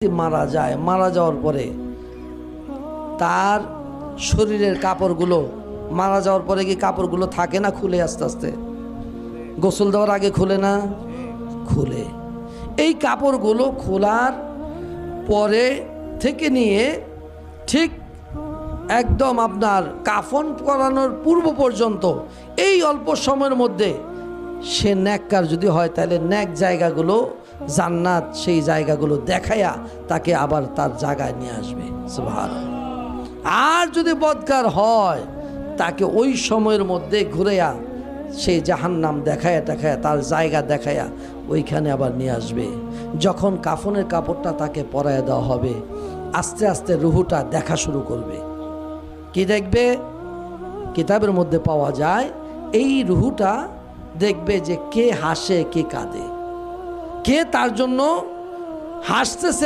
মারা যায়, মারা যাওয়ার পরে তার শরীরের কাপড়গুলো মারা যাওয়ার পরে কি কাপড়গুলো থাকে না, খুলে আস্তে আস্তে গোসল দেওয়ার আগে খুলে না, খুলে। এই কাপড়গুলো খোলার পরে থেকে নিয়ে ঠিক একদম আপনার কাফন করানোর পূর্ব পর্যন্ত এই অল্প সময়ের মধ্যে সে নেককার যদি হয় তাহলে নেক জায়গাগুলো জান্নাত সেই জায়গাগুলো দেখাইয়া তাকে আবার তার জায়গায় নিয়ে আসবে। সুবহানাল্লাহ। আর যদি বদকার হয় তাকে ওই সময়ের মধ্যে ঘুরেয়া সেই জাহান্নাম দেখায়া তার জায়গা দেখায়া ওইখানে আবার নিয়ে আসবে। যখন কাফনের কাপড়টা তাকে পরাইয়া দেওয়া হবে, আস্তে আস্তে রুহুটা দেখা শুরু করবে। কি দেখবে? কিতাবের মধ্যে পাওয়া যায় এই রুহুটা দেখবে যে কে হাসে কে কাঁদে, কে তার জন্য হাসতেছে